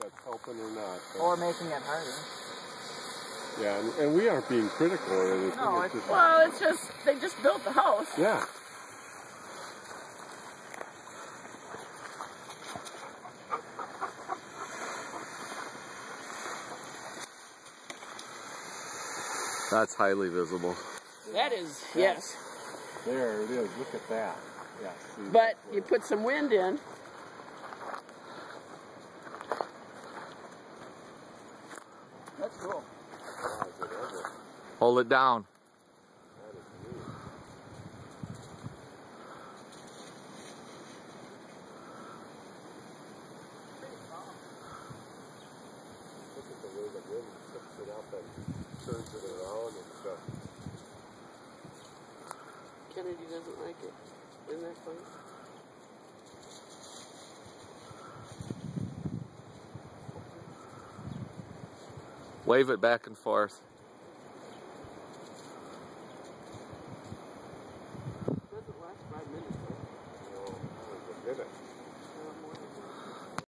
that's helping or not. But, or making it harder. yeah, and we aren't being critical or anything. No, it's just, well, it's just, they just built the house. yeah. That's highly visible. That is, yes. There it is. Look at that. Yeah. See, But you put some wind in. That's cool. Hold it down. That is neat. Look at the way the wind picks it up and turns it around and stuff. Kennedy doesn't like it. Isn't that funny? Wave it back and forth.